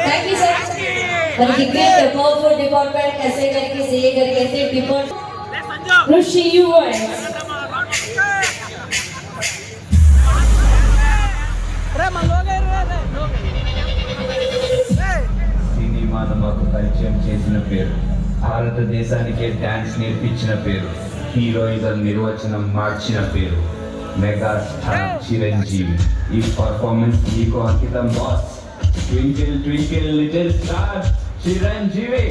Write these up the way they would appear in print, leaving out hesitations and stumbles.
Thank you sir पर cricket powerful department ऐसे करके सीए करके ऐसे डिपार्टमेंट ऋषि यूएस సినిమాను మాకు పరిచయం చేసిన పేరు, భారతదేశానికే డాన్స్ నేర్పించిన పేరు, హీరోయిజం నిర్వచనం మార్చిన పేరు, మెగాస్టార్ చిరంజీవి. ఈ పర్ఫార్మెన్స్ మీకు అంకితం boss. Twinkle twinkle little star Chiranjeevi.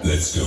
Let's go.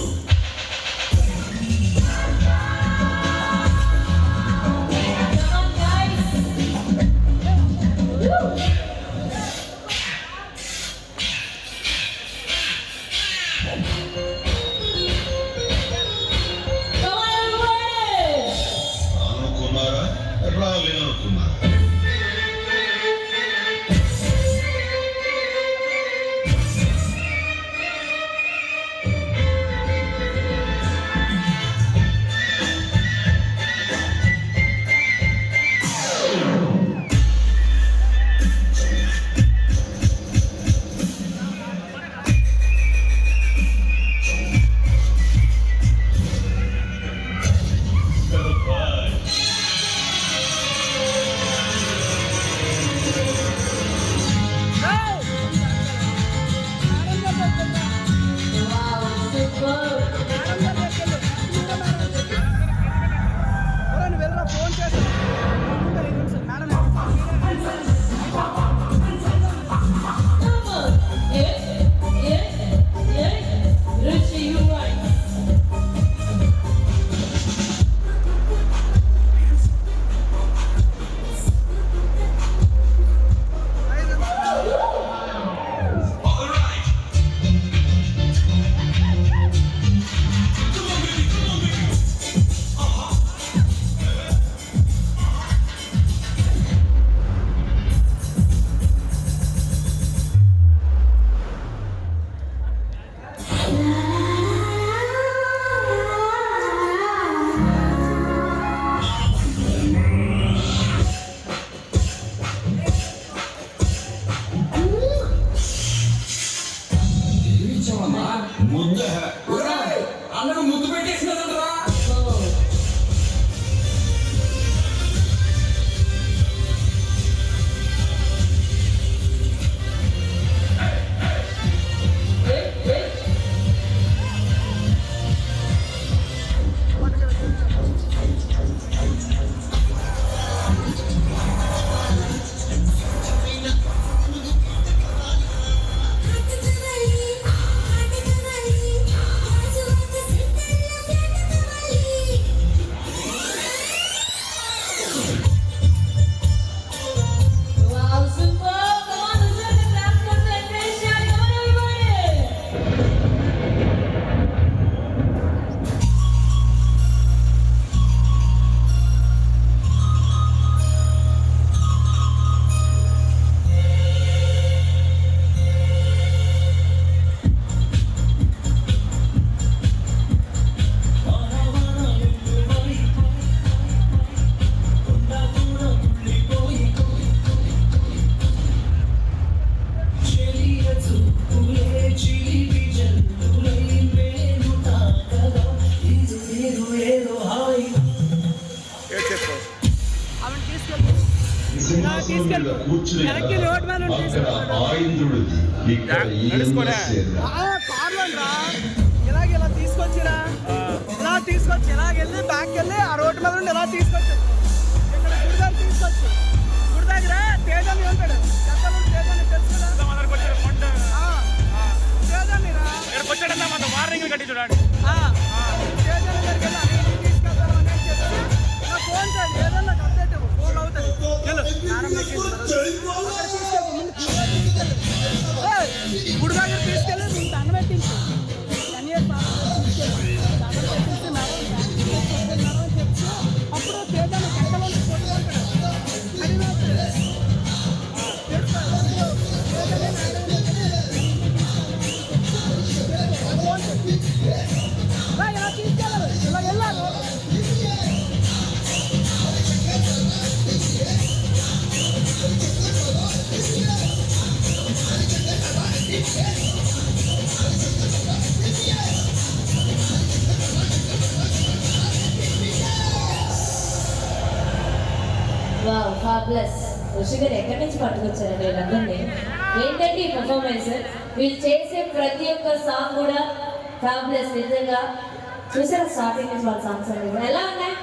ఇలా తీసుకొచ్చి ఇలాగెళ్ళి బ్యాక్ వెళ్ళి ఆ రోడ్డు మీద నుండి ఇలా తీసుకొచ్చి ఇక్కడ గుడి దగ్గర తీసుకొచ్చి గుడి దగ్గర తేజాన్ని ఉంటాడు తేజాన్ని తెలుసు తేజాన్ని వార్నింగ్ కట్టి చూడండి. తేజాన్ని దగ్గరికి వెళ్ళి తీసుకెళ్తాను అని చెప్పి నా ఫోన్ చేయండి ఏదన్నా అప్డేట్ ఫోన్ అవుతుంది గుడి దగ్గర తీసుకెళ్ళి నేను దండ పెట్టించు అప్పుడు తేజాన్ని కట్టలో అది వావ్ ఫ్యాబులస్. ఋషి గారు ఎక్కడి నుంచి పట్టుకొచ్చారండి వీళ్ళందరినీ? ఏంటండి ఈ పర్ఫార్మెన్స్? వీళ్ళు చేసే ప్రతి ఒక్క సాంగ్ కూడా ఫ్యాబులస్. నిజంగా చూసారా స్టార్టింగ్ నుంచి వాళ్ళ సాంగ్స్ అండి ఎలా ఉన్నాయి?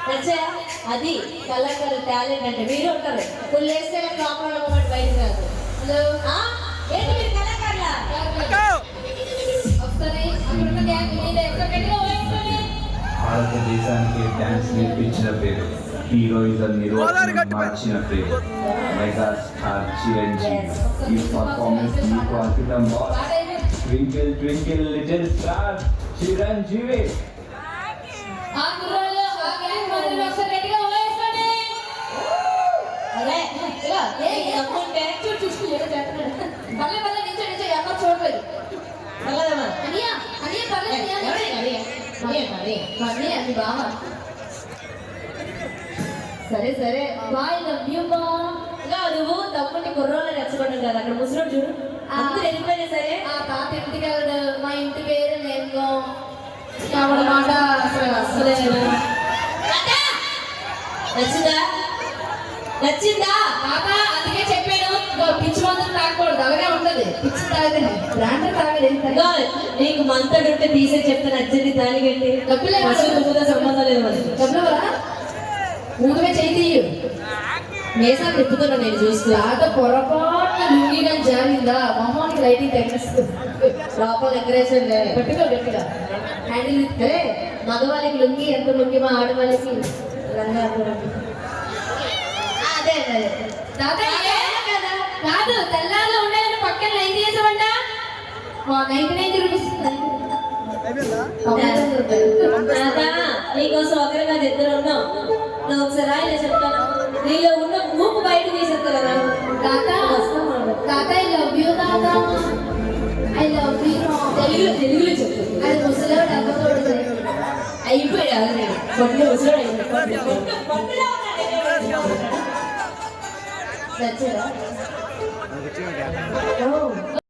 నచ్చాయా? అది కళాకారు టాలెంట్ అంటే. మీరు ఉంటారు ఫుల్ వేస్తే ప్రాబ్లం అవ్వమంటే బయటకు రాదు. హలో ఏంటి మీరు కళాకారులా? ఒకసారి అక్కడున్న గ్యాంగ్ మీద ఎక్కడికైనా వేసుకోండి. భారతదేశానికి డాన్స్ నేర్పించిన పేరు, హీరోయిజం నిర్వచనం మార్చిన పేరు, మెగాస్టార్ చిరంజీవి. ఈ పర్ఫార్మెన్స్ మీకు అంకితం. Twinkle twinkle little star Chiranjeevi. ఆ కుర్రాళ్ళు ఆ గ్యాంగ్ మాదిరి ఒకసారి గట్టిగా వేసుకోండి. అరే ఇలా నమ్ముంటే చూసి ఏదో చేస్తున్నాడు. పర్లేదు పర్లేదు నించో నించో ఎవరు చూడలేదు. పర్లేదమ్మా అనియా అనియా పర్లేదు అనియా అది బాగా. సరే సరే బాయ్ లవ్ యూ బా. ఇలా నువ్వు తమ్ముడిని కుర్రోళ్ళు రెచ్చగొట్టాను కదా అక్కడ ముసలోడు చూడు. అందరూ వెళ్ళిపోయినా సరే ఆ తాత ఇంటికి వెళ్ళడు. మా ఇంటి పేరు నేను మాట అసలు నచ్చిందా? నచ్చిందా తాత? అందుకే చెప్పాను పిచ్చి మందులు తాగకూడదు. అలాగే ఉంటది పిచ్చి తాగితే బ్రాండ్ తాగలేదు. నీకు మంతడు ఉంటే తీసే చెప్తే నచ్చింది దాని కంటే డబ్బులు సంబంధం లేదు. మరి డబ్బులు కదా ఊరిమే చేయి మేసా తిప్పుతున్నా నేను చూస్తూ. తాత పొరపాటున లుంగిగా జారిందా మొహానికి లైటింగ్ తగ్గిస్తుంది. లోపల డెకరేషన్ గట్టిగా గట్టిగా హ్యాండిల్ ఇస్తే మగవాళ్ళకి లుంగి ఎంత లుంగి మా ఆడవాళ్ళకి రంగా అదే అదే కదా కాదు. తెల్లాలో ఉండాలని పక్కన 90 వేసామంట. 99 రూపీస్ నీకోసం ఒకరి కాదు ఇద్దరు ఉన్నాం. నువ్వు ఒకసారి రాయిలే చెప్తాను. నీలో ఉన్న మూపు బయట తీసేస్తా కదా. తాత ఐ లవ్ యూ తాత. I love you. తెలుగులో చెప్తాను. అది ముసలాడు అవ్వకూడదు. అయిపోయాడు కొద్దిగా ముసలాడు అయిపోయాడు. నచ్చారా?